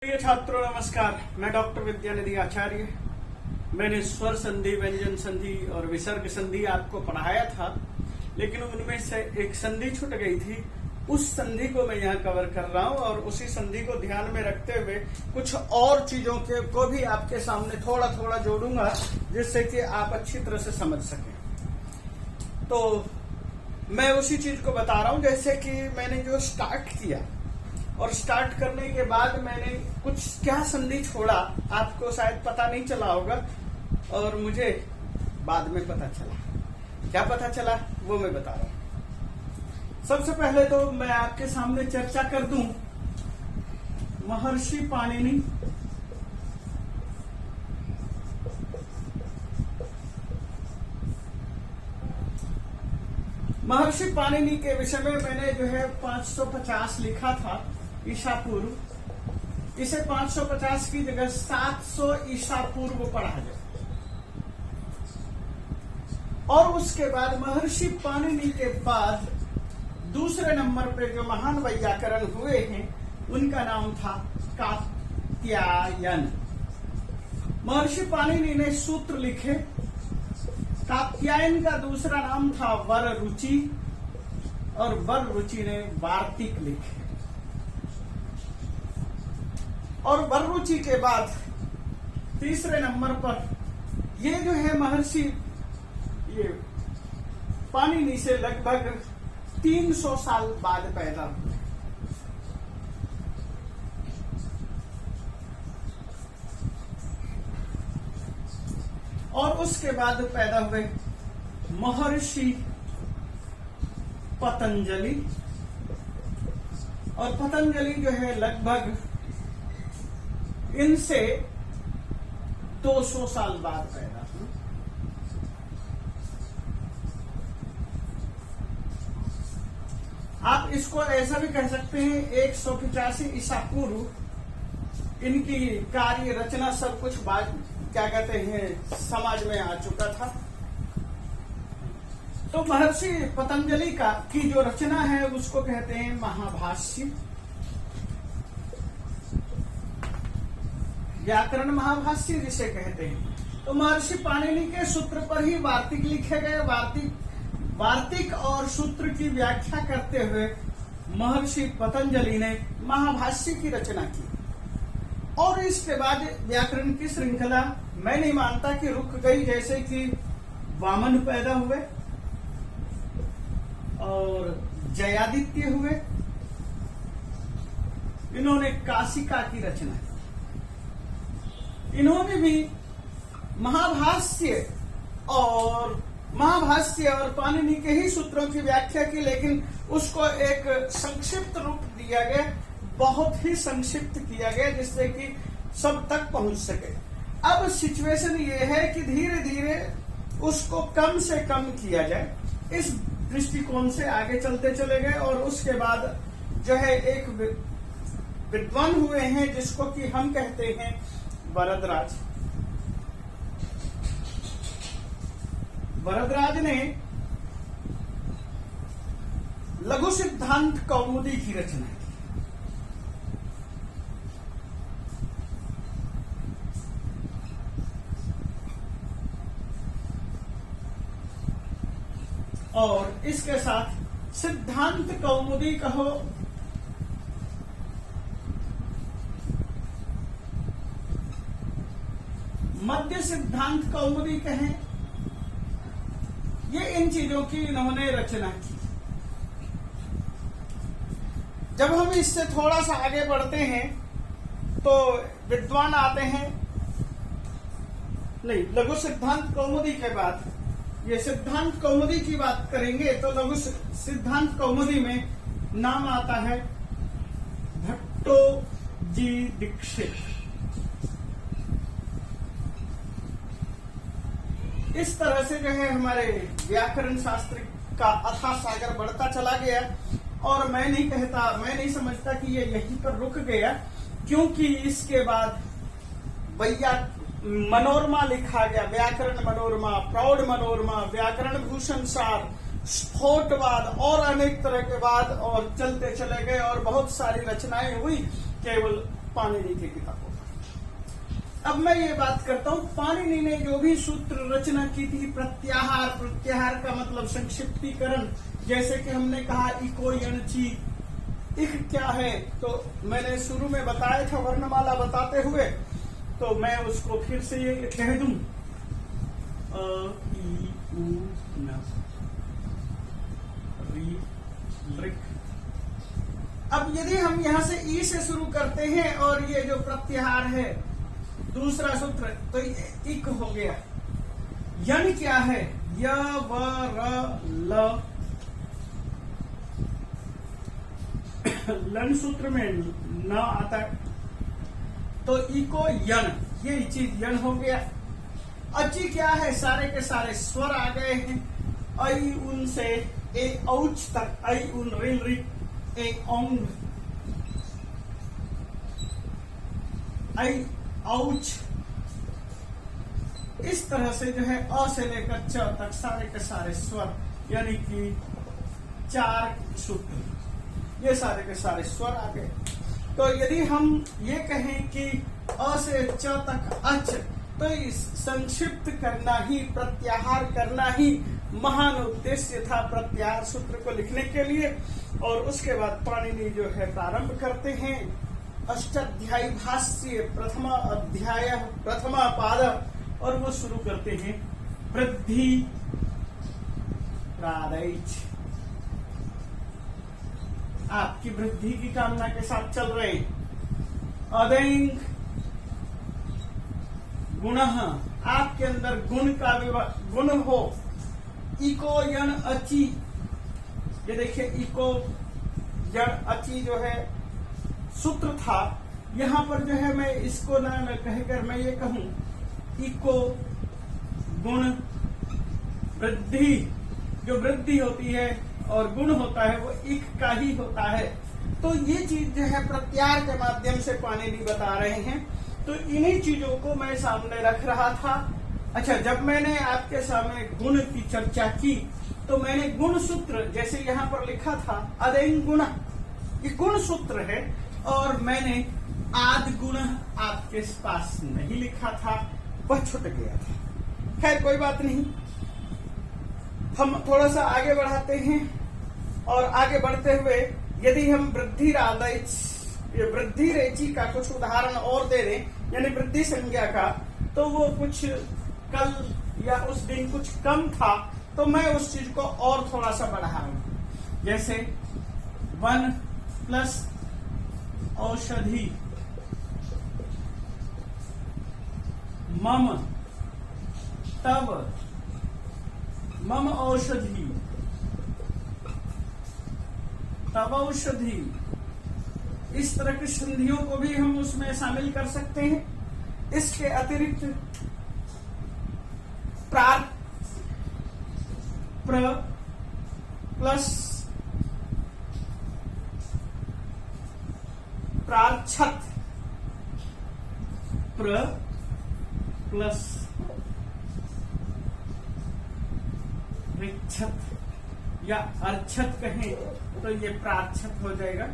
प्रिय छात्रों नमस्कार। मैं डॉक्टर विद्यानिधि आचार्य। मैंने स्वर संधि, व्यंजन संधि और विसर्ग संधि आपको पढ़ाया था, लेकिन उनमें से एक संधि छूट गई थी। उस संधि को मैं यहाँ कवर कर रहा हूँ और उसी संधि को ध्यान में रखते हुए कुछ और चीजों को भी आपके सामने थोड़ा थोड़ा जोड़ूंगा, जिससे कि आप अच्छी तरह से समझ सकें। तो मैं उसी चीज को बता रहा हूँ, जैसे कि मैंने जो स्टार्ट किया और स्टार्ट करने के बाद मैंने कुछ क्या संधि छोड़ा, आपको शायद पता नहीं चला होगा और मुझे बाद में पता चला। क्या पता चला वो मैं बता रहा हूं। सबसे पहले तो मैं आपके सामने चर्चा कर दूं महर्षि पाणिनि। महर्षि पाणिनि के विषय में मैंने जो है 550 लिखा था ईसा पूर्व। इसे 550 की जगह 700 ईसा पूर्व पढ़ा जाए। और उसके बाद महर्षि पाणिनि के बाद दूसरे नंबर पे जो महान वैयाकरण हुए हैं उनका नाम था कात्यायन। महर्षि पाणिनि ने सूत्र लिखे। कात्यायन का दूसरा नाम था वररुचि और वररुचि ने वार्तिक लिखे। और वररुचि के बाद तीसरे नंबर पर ये जो है महर्षि ये पाणिनि से लगभग 300 साल बाद पैदा हुए। और उसके बाद पैदा हुए महर्षि पतंजलि। और पतंजलि जो है लगभग इनसे 200 साल बाद पैदा हुए। आप इसको ऐसा भी कह सकते हैं 185 ईसा पूर्व इनकी कार्य रचना सब कुछ बाद क्या कहते हैं समाज में आ चुका था। तो महर्षि पतंजलि की जो रचना है उसको कहते हैं महाभाष्य। व्याकरण महाभाष्य जिसे कहते हैं। तो महर्षि पाणिनि के सूत्र पर ही वार्तिक लिखे गए। वार्तिक और सूत्र की व्याख्या करते हुए महर्षि पतंजलि ने महाभाष्य की रचना की। और इसके बाद व्याकरण की श्रृंखला मैं नहीं मानता कि रुक गई, जैसे कि वामन पैदा हुए और जयादित्य हुए। इन्होंने काशिका की रचना की। इन्होंने भी महाभाष्य और पाणिनि के ही सूत्रों की व्याख्या की, लेकिन उसको एक संक्षिप्त रूप दिया गया, बहुत ही संक्षिप्त किया गया, जिससे कि सब तक पहुंच सके। अब सिचुएशन ये है कि धीरे धीरे उसको कम से कम किया जाए, इस दृष्टिकोण से आगे चलते चले गए। और उसके बाद जो है एक विद्वान हुए हैं जिसको कि हम कहते हैं वरदराज। वरदराज ने लघु सिद्धांत कौमुदी की रचना की। और इसके साथ सिद्धांत कौमुदी कहो, मध्य सिद्धांत कौमुदी कहें, ये इन चीजों की इन्होंने रचना की। जब हम इससे थोड़ा सा आगे बढ़ते हैं तो विद्वान आते हैं, नहीं, लघु सिद्धांत कौमुदी के बाद ये सिद्धांत कौमुदी की बात करेंगे तो लघु सिद्धांत कौमुदी में नाम आता है भट्टोजी दीक्षित। इस तरह से जो है हमारे व्याकरण शास्त्र का अथाह सागर बढ़ता चला गया। और मैं नहीं समझता कि ये यहीं पर रुक गया, क्योंकि इसके बाद मनोरमा लिखा गया, व्याकरण मनोरमा, प्रौढ़ मनोरमा, व्याकरण भूषण सार, स्फोटवाद और अनेक तरह के वाद और चलते चले गए और बहुत सारी रचनाएं हुई। केवल पाणिनि की किताबों में। अब मैं ये बात करता हूं, पाणिनि ने जो भी सूत्र रचना की थी, प्रत्याहार, प्रत्याहार का मतलब संक्षिप्तीकरण, जैसे कि हमने कहा इको यणची, इक क्या है, तो मैंने शुरू में बताया था वर्णमाला बताते हुए, तो मैं उसको फिर से ये कह दूं, अ ई उ न री ऋक। अब यदि हम यहां से ई से शुरू करते हैं और ये जो प्रत्याहार है दूसरा सूत्र, तो इक हो गया। यन क्या है, य व र ल, लन सूत्र में न आता है, तो इको यन, ये चीज यन हो गया। अची क्या है, सारे के सारे स्वर आ गए हैं, ऐ उन से ए औच तक, ऐ उन रिल रि ए औंग, ऐ औच, इस तरह से जो है अ से लेकर च तक सारे के सारे स्वर, यानी कि 4 सूत्र, ये सारे के सारे स्वर आ गए। तो यदि हम ये कहें कि अ से च तक अच, तो इस संक्षिप्त करना ही, प्रत्याहार करना ही महान उद्देश्य था प्रत्याहार सूत्र को लिखने के लिए। और उसके बाद पाणिनि जो है प्रारंभ करते हैं अष्टाध्यायी भाष्य, प्रथमा अध्याय, प्रथमा पाद, और वो शुरू करते हैं वृद्धि प्रादैच। आपकी वृद्धि की कामना के साथ चल रहे अदैंग गुण, आपके अंदर गुण का गुण हो। इको यण अची, ये देखिए इको यण अची जो है सूत्र था, यहां पर जो है मैं इसको ना कहकर मैं ये कहूं इको गुण वृद्धि, जो वृद्धि होती है और गुण होता है वो इक का ही होता है। तो ये चीज जो है प्रत्याहार के माध्यम से पाणिनि बता रहे हैं। तो इन्हीं चीजों को मैं सामने रख रहा था। अच्छा, जब मैंने आपके सामने गुण की चर्चा की, तो मैंने गुण सूत्र, जैसे यहाँ पर लिखा था अदैंग गुण, ये गुण सूत्र है, और मैंने आद गुण आपके पास नहीं लिखा था, वह छूट गया था। खैर कोई बात नहीं, हम थोड़ा सा आगे बढ़ाते हैं। और आगे बढ़ते हुए यदि हम वृद्धि रेची का कुछ उदाहरण और दे दें, यानी वृद्धि संज्ञा का, तो वो कुछ कल या उस दिन कुछ कम था, तो मैं उस चीज को और थोड़ा सा बढ़ाऊं। जैसे वन प्लस औषधि, मम तब, मम औषधि, तब औषधि, इस तरह की संधियों को भी हम उसमें शामिल कर सकते हैं। इसके अतिरिक्त प्रार, प्र प्लस प्रार्छत, प्र प्लस ऋक्षत या अर्छत कहें तो ये प्रार्छत हो जाएगा।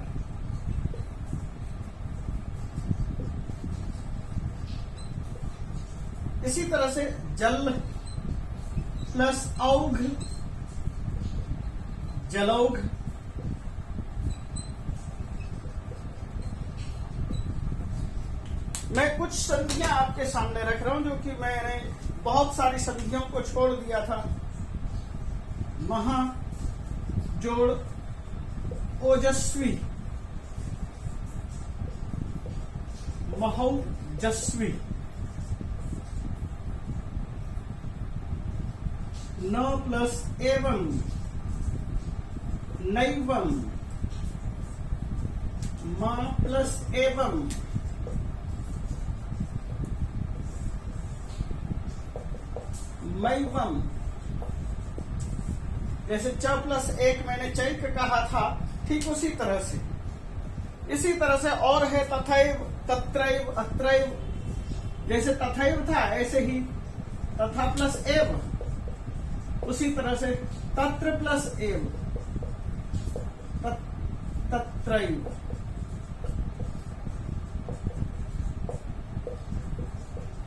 इसी तरह से जल प्लस औघ, जलौघ, मैं कुछ संधियां आपके सामने रख रहा हूं, जो कि मैंने बहुत सारी संधियों को छोड़ दिया था। महा जोड़ ओजस्वी, महौजस्वी, न प्लस एवं, नैवं, म प्लस एवं, मैवम। जैसे च प्लस एक मैंने चैक कहा था, ठीक उसी तरह से, इसी तरह से और है तथैव, तत्रैव, अत्रैव। जैसे तथैव था ऐसे ही तथा प्लस एव, उसी तरह से तत्र प्लस एव, तत्रैव।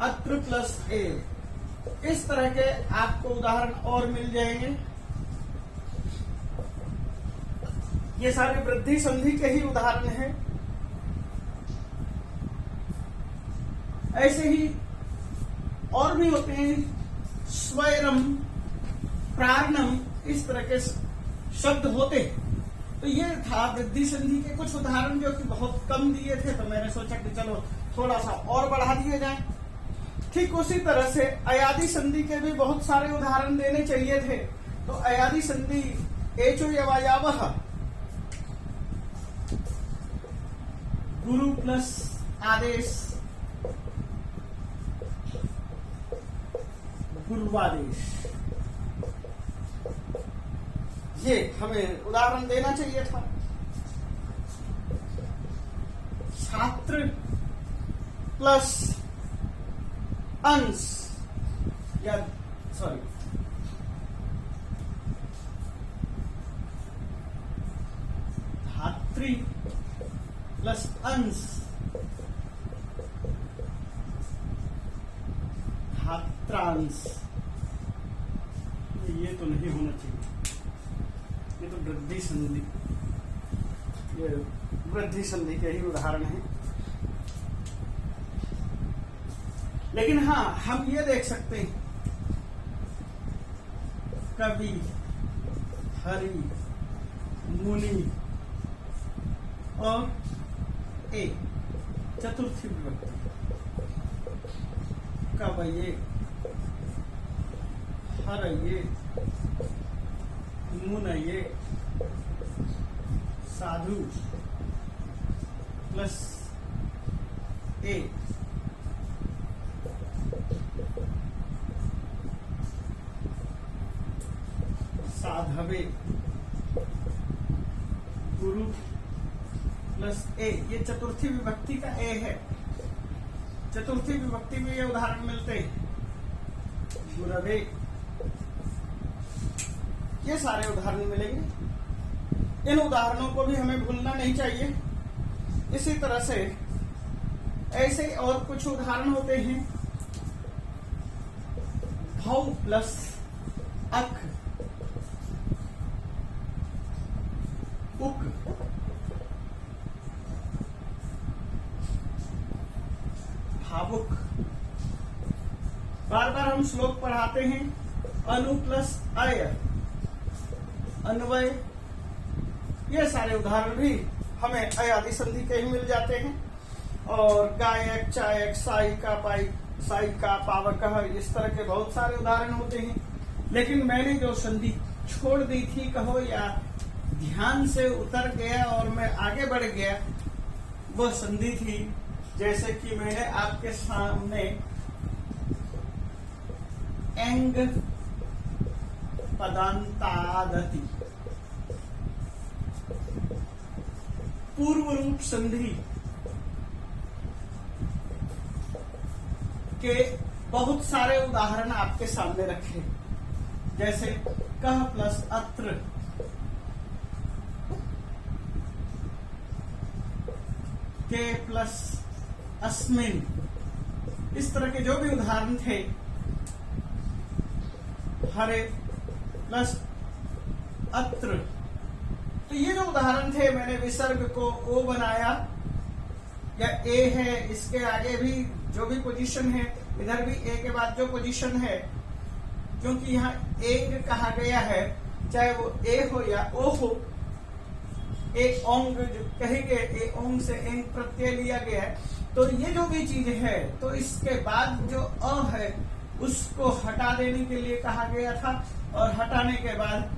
अत्र प्लस ए। इस तरह के आपको उदाहरण और मिल जाएंगे। ये सारे वृद्धि संधि के ही उदाहरण हैं। ऐसे ही और भी होते हैं, स्वैरम, प्रारणम, इस तरह के शब्द होते हैं। तो ये था वृद्धि संधि के कुछ उदाहरण जो कि बहुत कम दिए थे, तो मैंने सोचा कि चलो थोड़ा सा और बढ़ा दिए जाएं। ठीक उसी तरह से अयादि संधि के भी बहुत सारे उदाहरण देने चाहिए थे। तो अयादि संधि एचो यवायावः, गुरु प्लस आदेश, गुरुवादेश, ये हमें उदाहरण देना चाहिए था। छात्र प्लस अंश, या सॉरी धात्री प्लस अंश, धात्रांश, ये तो नहीं होना चाहिए। ये तो वृद्धि संधि, ये वृद्धि संधि के ही उदाहरण हैं। लेकिन हाँ, हम ये देख सकते हैं, कवि, हरि, मुनि और ए, चतुर्थी विभक्ति, कवये, हरये, मुनये, साधु प्लस ए, साधवे, गुरु प्लस ए, ये चतुर्थी विभक्ति का ए है। चतुर्थी विभक्ति में ये उदाहरण मिलते हैं। गुरवे, ये सारे उदाहरण मिलेंगे। इन उदाहरणों को भी हमें भूलना नहीं चाहिए। इसी तरह से ऐसे और कुछ उदाहरण होते हैं। भव प्लस अक, उक, भावुक। बार बार हम श्लोक पढ़ाते हैं। अनु प्लस अय, अन्वय। ये सारे उदाहरण भी हमें अयादि संधि के ही मिल जाते हैं। और गायक, चायक, सायिका, सायिका, पावक, इस तरह के बहुत सारे उदाहरण होते हैं। लेकिन मैंने जो संधि छोड़ दी थी, कहो या ध्यान से उतर गया और मैं आगे बढ़ गया, वह संधि थी जैसे कि मैंने आपके सामने एंग पदांतादति, पूर्व रूप संधि के बहुत सारे उदाहरण आपके सामने रखे। जैसे कह प्लस अत्र, के प्लस अस्मिन, इस तरह के जो भी उदाहरण थे। हरे प्लस अत्र, तो ये जो उदाहरण थे, मैंने विसर्ग को ओ बनाया या ए है, इसके आगे भी जो भी पोजीशन है, इधर भी ए के बाद जो पोजीशन है, क्योंकि यहाँ एंग कहा गया है, चाहे वो ए हो या ओ हो, एक ओंग जो कहेंगे, ए ओंग से एंग प्रत्यय लिया गया है। तो ये जो भी चीज है, तो इसके बाद जो अ है उसको हटा देने के लिए कहा गया था, और हटाने के बाद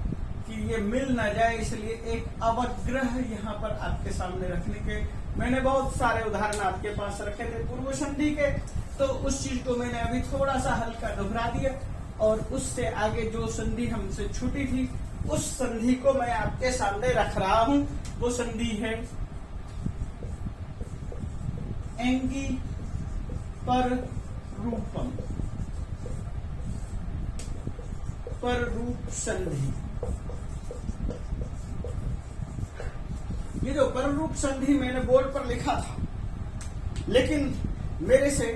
कि ये मिल न जाए, इसलिए एक अवग्रह यहाँ पर आपके सामने रखने के मैंने बहुत सारे उदाहरण आपके पास रखे थे पूर्व संधि के। तो उस चीज को मैंने अभी थोड़ा सा हल्का दोहरा दिया, और उससे आगे जो संधि हमसे छूटी थी, उस संधि को मैं आपके सामने रख रहा हूं। वो संधि है एंगी पर रूपम, पर रूप संधि। ये जो पर रूप संधि मैंने बोर्ड पर लिखा था, लेकिन मेरे से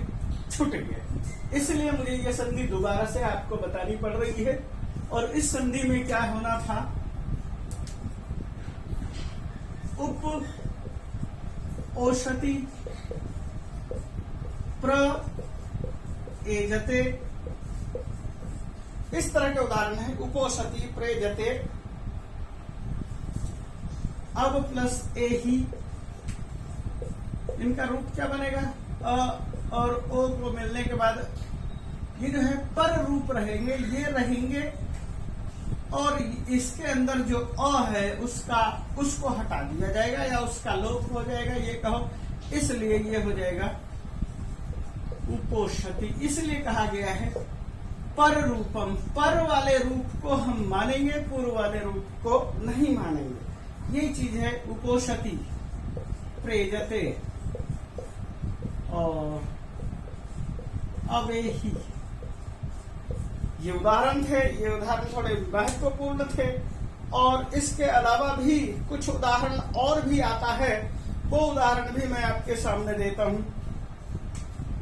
छूट गया। इसलिए मुझे ये संधि दोबारा से आपको बतानी पड़ रही है। और इस संधि में क्या होना था, उप ओषति प्र एजते, इस तरह के उदाहरण है। उपोषति प्रेजते, अब प्लस ए ही, इनका रूप क्या बनेगा, अ और ओ को मिलने के बाद ये जो है पर रूप रहेंगे, ये रहेंगे, और इसके अंदर जो अ है उसको हटा दिया जाएगा या उसका लोप हो जाएगा, ये कहो। इसलिए ये हो जाएगा उपोषति। इसलिए कहा गया है पर रूपम, पर वाले रूप को हम मानेंगे, पूर्व वाले रूप को नहीं मानेंगे। ये चीज है उपोषति प्रेजते और अवेही। ये उदाहरण थे, ये उदाहरण थोड़े महत्वपूर्ण थे। और इसके अलावा भी कुछ उदाहरण और भी आता है, वो उदाहरण भी मैं आपके सामने देता हूं।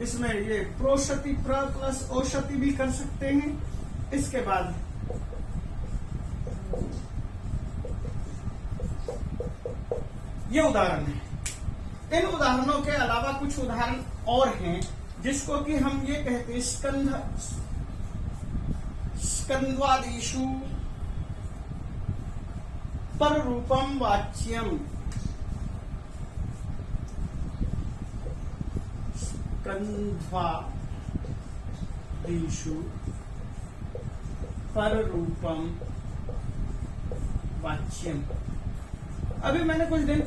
इसमें ये प्रोषति प्र प्लस औषति भी कर सकते हैं। इसके बाद ये उदाहरण है। इन उदाहरणों के अलावा कुछ उदाहरण और हैं जिसको कि हम ये कहते हैं स्कंद्वादिषु पर रूपम वाच्यम। स्कंद्वादिषु पर रूपम वाच्यम। अभी मैंने कुछ देर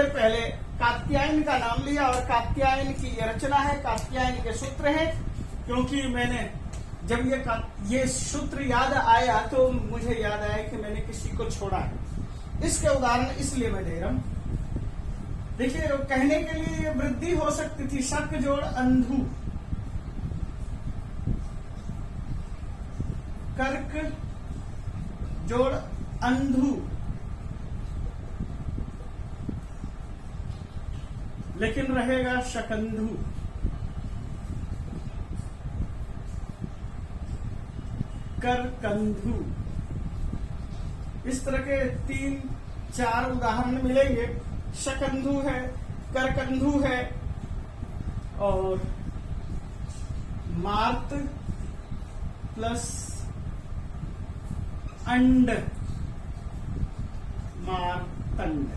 पहले कात्यायन का नाम लिया और कात्यायन की ये रचना है, कात्यायन के सूत्र है। क्योंकि मैंने जब ये सूत्र याद आया तो मुझे याद आया कि मैंने किसी को छोड़ा है। इसके उदाहरण इसलिए मैं दे रहा हूं। देखिए, कहने के लिए ये वृद्धि हो सकती थी, शक जोड़ अंधु, कर्क जोड़ अंधु, लेकिन रहेगा शकंधु। करकंधु। इस तरह के 3-4 उदाहरण मिलेंगे। शकंधु है, करकंधु है और मार्त प्लस अंड, मार्तंड।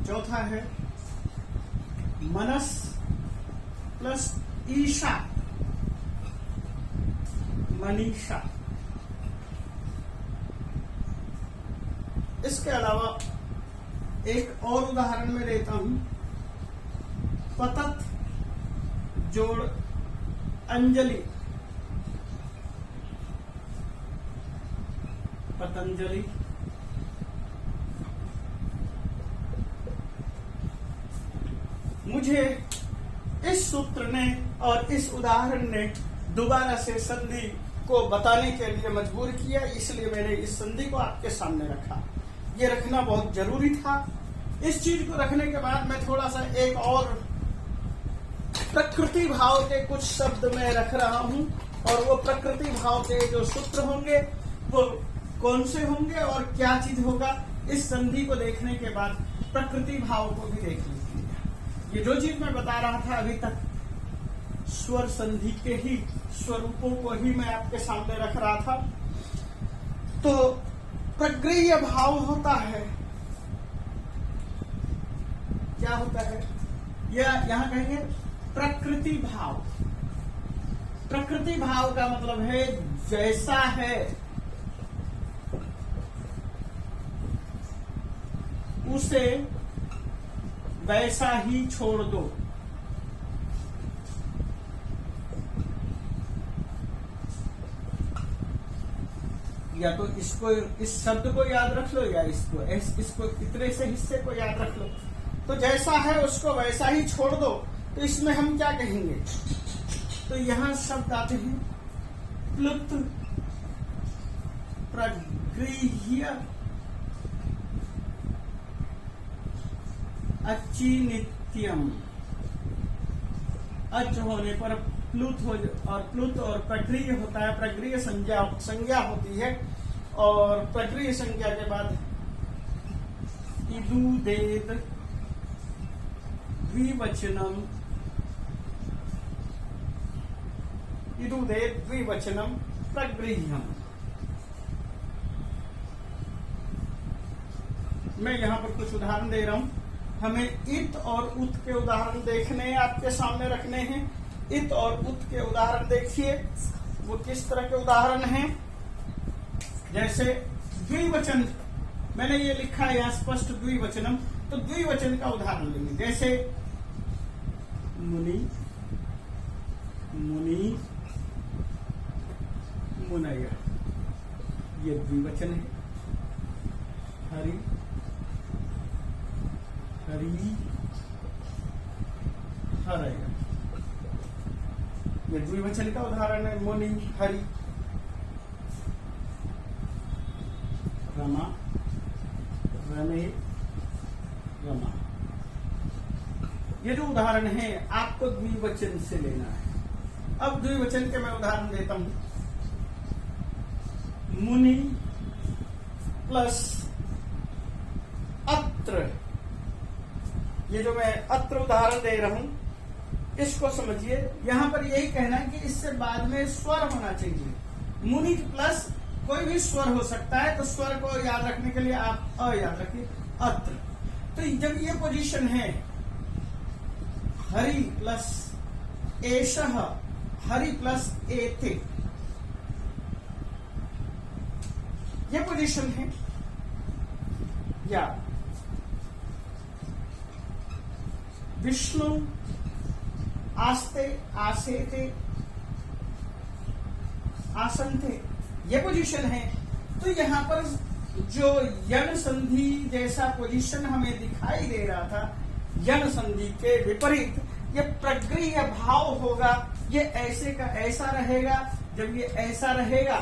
चौथा है मनस प्लस ईशा, मनीषा। इसके अलावा एक और उदाहरण में देता हूं, पतत जोड़ अंजलि, पतंजलि। मुझे इस सूत्र ने और इस उदाहरण ने दोबारा से संधि को बताने के लिए मजबूर किया, इसलिए मैंने इस संधि को आपके सामने रखा। ये रखना बहुत जरूरी था। इस चीज को रखने के बाद मैं थोड़ा सा एक और प्रकृति भाव के कुछ शब्द मैं रख रहा हूं, और वो प्रकृति भाव के जो सूत्र होंगे वो कौन से होंगे और क्या चीज होगा, इस संधि को देखने के बाद प्रकृति भाव को भी देख लीजिए। ये जो चीज मैं बता रहा था अभी तक, स्वर संधि के ही स्वरूपों को ही मैं आपके सामने रख रहा था। तो प्रग्रह्य भाव होता है, क्या होता है, या यहां कहेंगे प्रकृति भाव। प्रकृति भाव का मतलब है जैसा है उसे वैसा ही छोड़ दो। या तो इसको, इस शब्द को याद रख लो, या इसको इतने से हिस्से को याद रख लो। तो जैसा है उसको वैसा ही छोड़ दो। तो इसमें हम क्या कहेंगे, तो यहां शब्द आते हैं प्लुत, प्रगृह्य, अचिनित्यम, अच होने पर प्लुत हो, और प्लुत और प्रक्रिय होता है, प्रक्रिय संज्ञा होती है, और प्रक्रिय संज्ञा के बाद इदुदेत द्विवचनम, इदुदेत द्विवचनम प्रगृह्यम। मैं यहाँ पर कुछ उदाहरण दे रहा हूं। हमें इत और उत के उदाहरण देखने हैं, आपके सामने रखने हैं। इत और उत के उदाहरण देखिए, वो किस तरह के उदाहरण हैं। जैसे द्विवचन, मैंने ये लिखा है यहाँ स्पष्ट द्विवचनम, तो द्विवचन का उदाहरण लेंगे। जैसे मुनि, मुनि, मुनय, ये द्विवचन है। हरि, हरि, हरय, ये द्विवचन का उदाहरण है। मुनि, हरि, रमा, रमे, रमा। ये जो उदाहरण है आपको द्विवचन से लेना है। अब द्विवचन के मैं उदाहरण देता हूं। मुनि प्लस अत्र, ये जो मैं अत्र उदाहरण दे रहा हूं, इसको समझिए। यहां पर यही कहना है कि इससे बाद में स्वर होना चाहिए। मुनि प्लस कोई भी स्वर हो सकता है, तो स्वर को याद रखने के लिए आप अ याद रखिए, अत्र। तो जब ये पोजीशन है हरि प्लस एषः, हरि प्लस एते, ये पोजीशन है। या विष्णु आस्ते, आसेते, आसन्ते, ये पोजीशन है। तो यहाँ पर जो यण संधि जैसा पोजीशन हमें दिखाई दे रहा था, यण संधि के विपरीत ये प्रगृह्य भाव होगा। ये ऐसे का ऐसा रहेगा। जब ये ऐसा रहेगा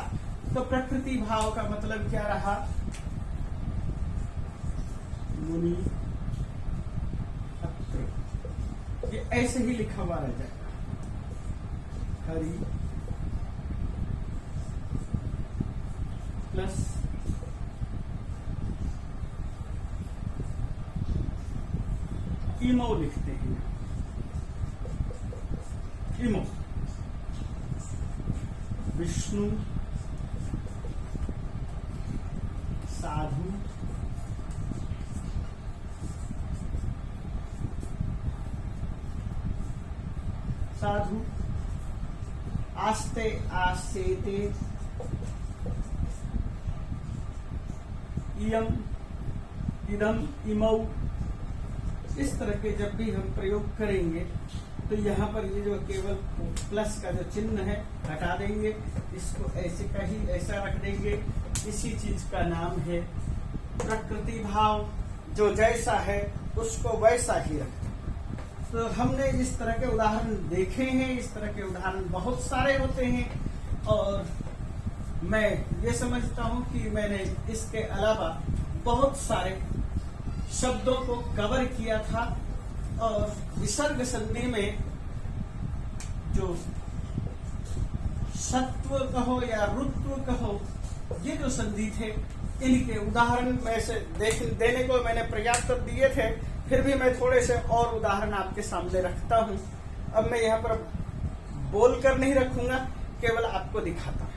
तो प्रकृति भाव का मतलब क्या रहा? मुनि, अत्र, ये ऐसे ही लिखा हुआ रह जाएगा। हरि प्लस इमो लिखते हैं। इमो, विष्णु, साधु, साधु, आस्ते, आसेते, इयम, इदम, इमौ। इस तरह के जब भी हम प्रयोग करेंगे तो यहाँ पर ये जो केवल प्लस का जो चिन्ह है हटा देंगे, इसको ऐसे का ही ऐसा रख देंगे। इसी चीज का नाम है प्रकृति भाव। जो जैसा है उसको वैसा ही रखें। तो हमने इस तरह के उदाहरण देखे हैं। इस तरह के उदाहरण बहुत सारे होते हैं और मैं ये समझता हूं कि मैंने इसके अलावा बहुत सारे शब्दों को कवर किया था। और विसर्ग संधि में जो सत्व कहो या रुत्व कहो, ये जो संधि थे, इनके उदाहरण में से देने को मैंने पर्याप्त दिए थे। फिर भी मैं थोड़े से और उदाहरण आपके सामने रखता हूं। अब मैं यहाँ पर बोलकर नहीं रखूंगा, केवल आपको दिखाता हूं।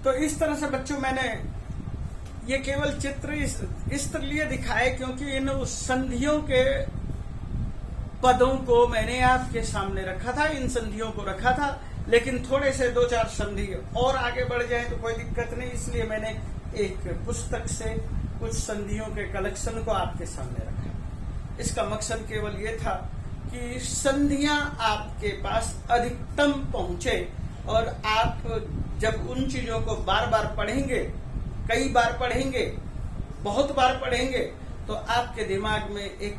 तो इस तरह से बच्चों मैंने ये केवल चित्र इस लिए दिखाए क्योंकि इन संधियों के पदों को मैंने आपके सामने रखा था, इन संधियों को रखा था, लेकिन थोड़े से 2-4 संधि और आगे बढ़ जाए तो कोई दिक्कत नहीं, इसलिए मैंने एक पुस्तक से कुछ संधियों के कलेक्शन को आपके सामने रखा। इसका मकसद केवल ये था कि संधियां आपके पास अधिकतम पहुंचे और आप जब उन चीजों को बार बार पढ़ेंगे, कई बार पढ़ेंगे, बहुत बार पढ़ेंगे, तो आपके दिमाग में एक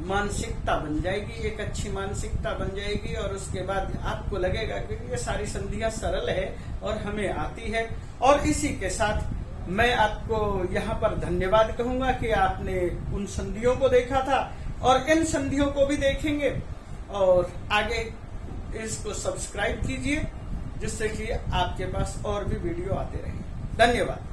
मानसिकता बन जाएगी, एक अच्छी मानसिकता बन जाएगी और उसके बाद आपको लगेगा कि ये सारी संधियां सरल है और हमें आती है। और इसी के साथ मैं आपको यहाँ पर धन्यवाद कहूंगा कि आपने उन संधियों को देखा था और इन संधियों को भी देखेंगे और आगे इसको सब्सक्राइब कीजिए जिससे कि आपके पास और भी वीडियो आते रहें। धन्यवाद।